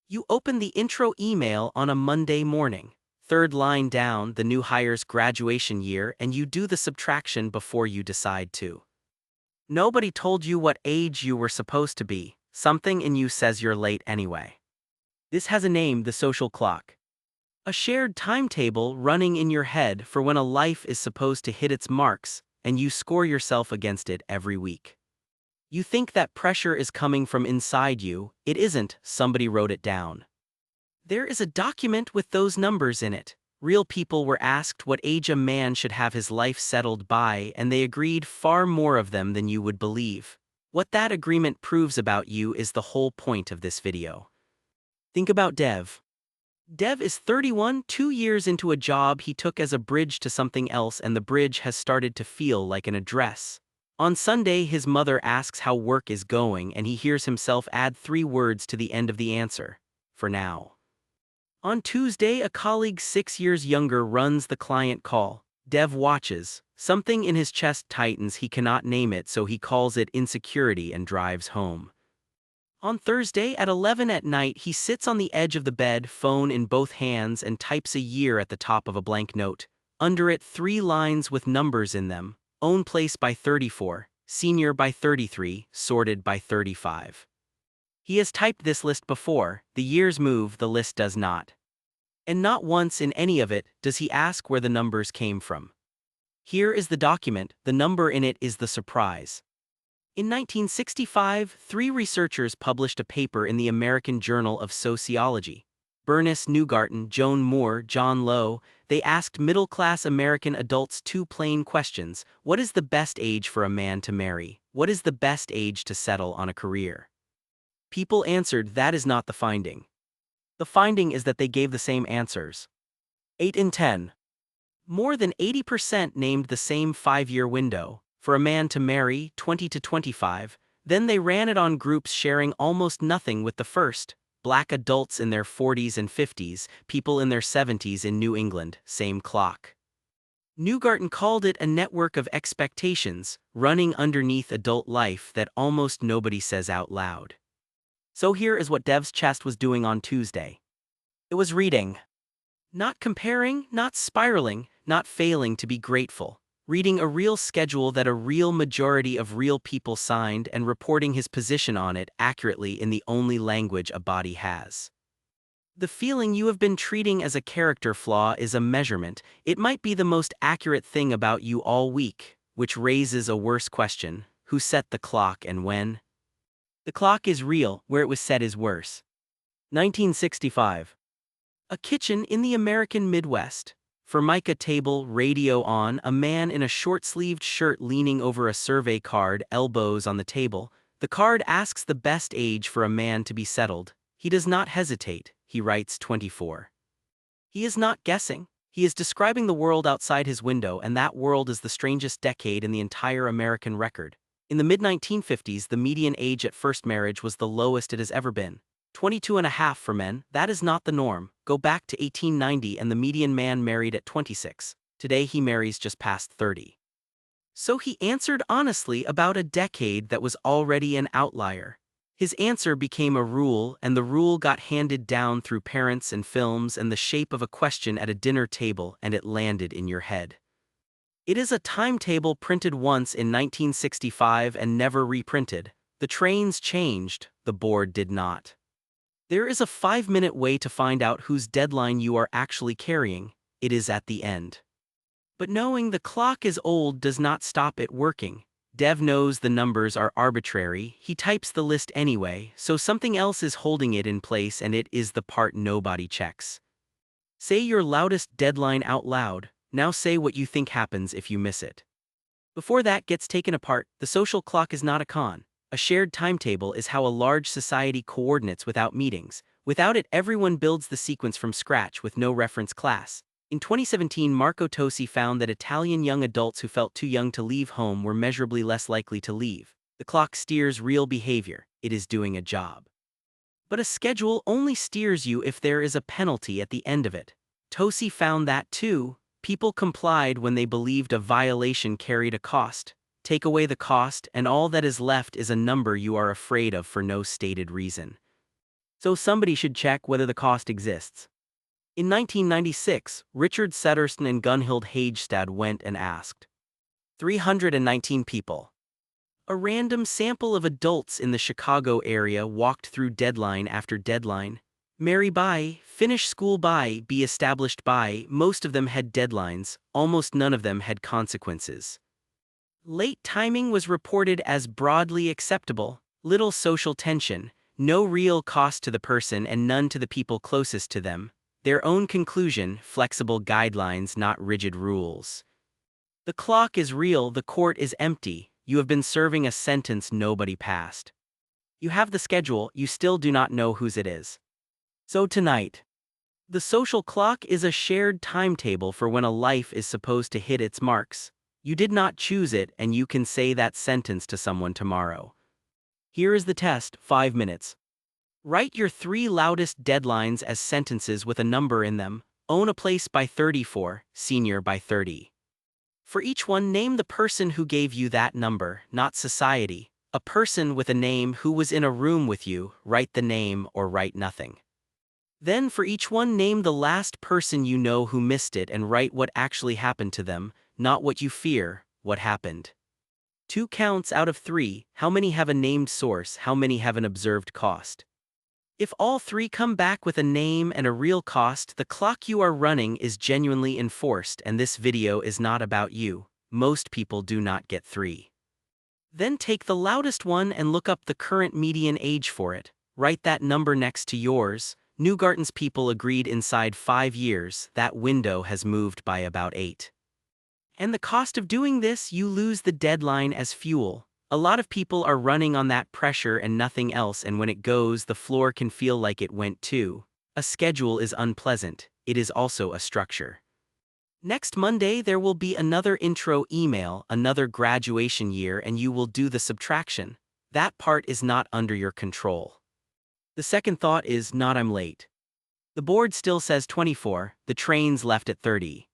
You open the intro email on a Monday morning. Third line down, the new hire's graduation year, and you do the subtraction before you decide to. Nobody told you what age you were supposed to be. Something in you says you're late anyway. This has a name, the social clock. A shared timetable running in your head for when a life is supposed to hit its marks, and you score yourself against it every week. You think that pressure is coming from inside you. It isn't, somebody wrote it down. There is a document with those numbers in it. Real people were asked what age a man should have his life settled by, and they agreed far more of them than you would believe. What that agreement proves about you is the whole point of this video. Think about Dev. Dev is 31, 2 years into a job he took as a bridge to something else, and the bridge has started to feel like an address. On Sunday, his mother asks how work is going, and he hears himself add 3 words to the end of the answer. For now. On Tuesday, a colleague 6 years younger runs the client call. Dev watches. Something in his chest tightens. He cannot name it, so he calls it insecurity and drives home. On Thursday at 11 at night, he sits on the edge of the bed, phone in both hands, and types a year at the top of a blank note. Under it, 3 lines with numbers in them. Own place by 34, senior by 33, sorted by 35. He has typed this list before. The years move, the list does not. And not once in any of it does he ask where the numbers came from. Here is the document, the number in it is the surprise. In 1965, 3 researchers published a paper in the American Journal of Sociology. Bernice Neugarten, Joan Moore, John Lowe. They asked middle-class American adults 2 plain questions. What is the best age for a man to marry? What is the best age to settle on a career? People answered, that is not the finding. The finding is that they gave the same answers. 8 in 10. More than 80% named the same 5-year window. For a man to marry, 20 to 25, then they ran it on groups sharing almost nothing with the first. Black adults in their 40s and 50s, people in their 70s in New England, same clock. Neugarten called it a network of expectations, running underneath adult life that almost nobody says out loud. So here is what Dev's chest was doing on Tuesday. It was reading. Not comparing, not spiraling, not failing to be grateful. Reading a real schedule that a real majority of real people signed and reporting his position on it accurately in the only language a body has. The feeling you have been treating as a character flaw is a measurement. It might be the most accurate thing about you all week, which raises a worse question. Who set the clock and when? The clock is real, where it was set is worse. 1965. A kitchen in the American Midwest. Formica table, radio on, a man in a short-sleeved shirt leaning over a survey card, elbows on the table. The card asks the best age for a man to be settled. He does not hesitate. He writes 24. He is not guessing. He is describing the world outside his window, and that world is the strangest decade in the entire American record. In the mid-1950s, the median age at first marriage was the lowest it has ever been. 22 and a half for men. That is not the norm. Go back to 1890 and the median man married at 26. Today he marries just past 30. So he answered honestly about a decade that was already an outlier. His answer became a rule, and the rule got handed down through parents and films and the shape of a question at a dinner table, and it landed in your head. It is a timetable printed once in 1965 and never reprinted. The trains changed, the board did not. There is a 5-minute way to find out whose deadline you are actually carrying. It is at the end. But knowing the clock is old does not stop it working. Dev knows the numbers are arbitrary. He types the list anyway, so something else is holding it in place, and it is the part nobody checks. Say your loudest deadline out loud. Now say what you think happens if you miss it. Before that gets taken apart, the social clock is not a con. A shared timetable is how a large society coordinates without meetings. Without it, everyone builds the sequence from scratch with no reference class. In 2017, Marco Tosi found that Italian young adults who felt too young to leave home were measurably less likely to leave. The clock steers real behavior. It is doing a job. But a schedule only steers you if there is a penalty at the end of it. Tosi found that too. People complied when they believed a violation carried a cost. Take away the cost, and all that is left is a number you are afraid of for no stated reason. So somebody should check whether the cost exists. In 1996, Richard Settersten and Gunhild Hagestad went and asked 319 people. A random sample of adults in the Chicago area walked through deadline after deadline. Marry by, finish school by, be established by. Most of them had deadlines, almost none of them had consequences. Late timing was reported as broadly acceptable, little social tension, no real cost to the person and none to the people closest to them. Their own conclusion, flexible guidelines, not rigid rules. The clock is real, the court is empty. You have been serving a sentence nobody passed. You have the schedule, you still do not know whose it is. So tonight, the social clock is a shared timetable for when a life is supposed to hit its marks. You did not choose it and you can say that sentence to someone tomorrow. Here is the test, 5 minutes. Write your 3 loudest deadlines as sentences with a number in them. Own a place by 34, senior by 30. For each one, name the person who gave you that number, not society. A person with a name who was in a room with you, write the name or write nothing. Then for each one, name the last person you know who missed it and write what actually happened to them, not what you fear, what happened. 2 counts out of 3, how many have a named source, how many have an observed cost. If all 3 come back with a name and a real cost, the clock you are running is genuinely enforced and this video is not about you. Most people do not get 3. Then take the loudest one and look up the current median age for it. Write that number next to yours. Neugarten's people agreed inside 5 years, that window has moved by about 8. And the cost of doing this, you lose the deadline as fuel. A lot of people are running on that pressure and nothing else, and when it goes, the floor can feel like it went too. A schedule is unpleasant, it is also a structure. Next Monday there will be another intro email, another graduation year, and you will do the subtraction. That part is not under your control. The second thought is not I'm late. The board still says 24, the train's left at 30.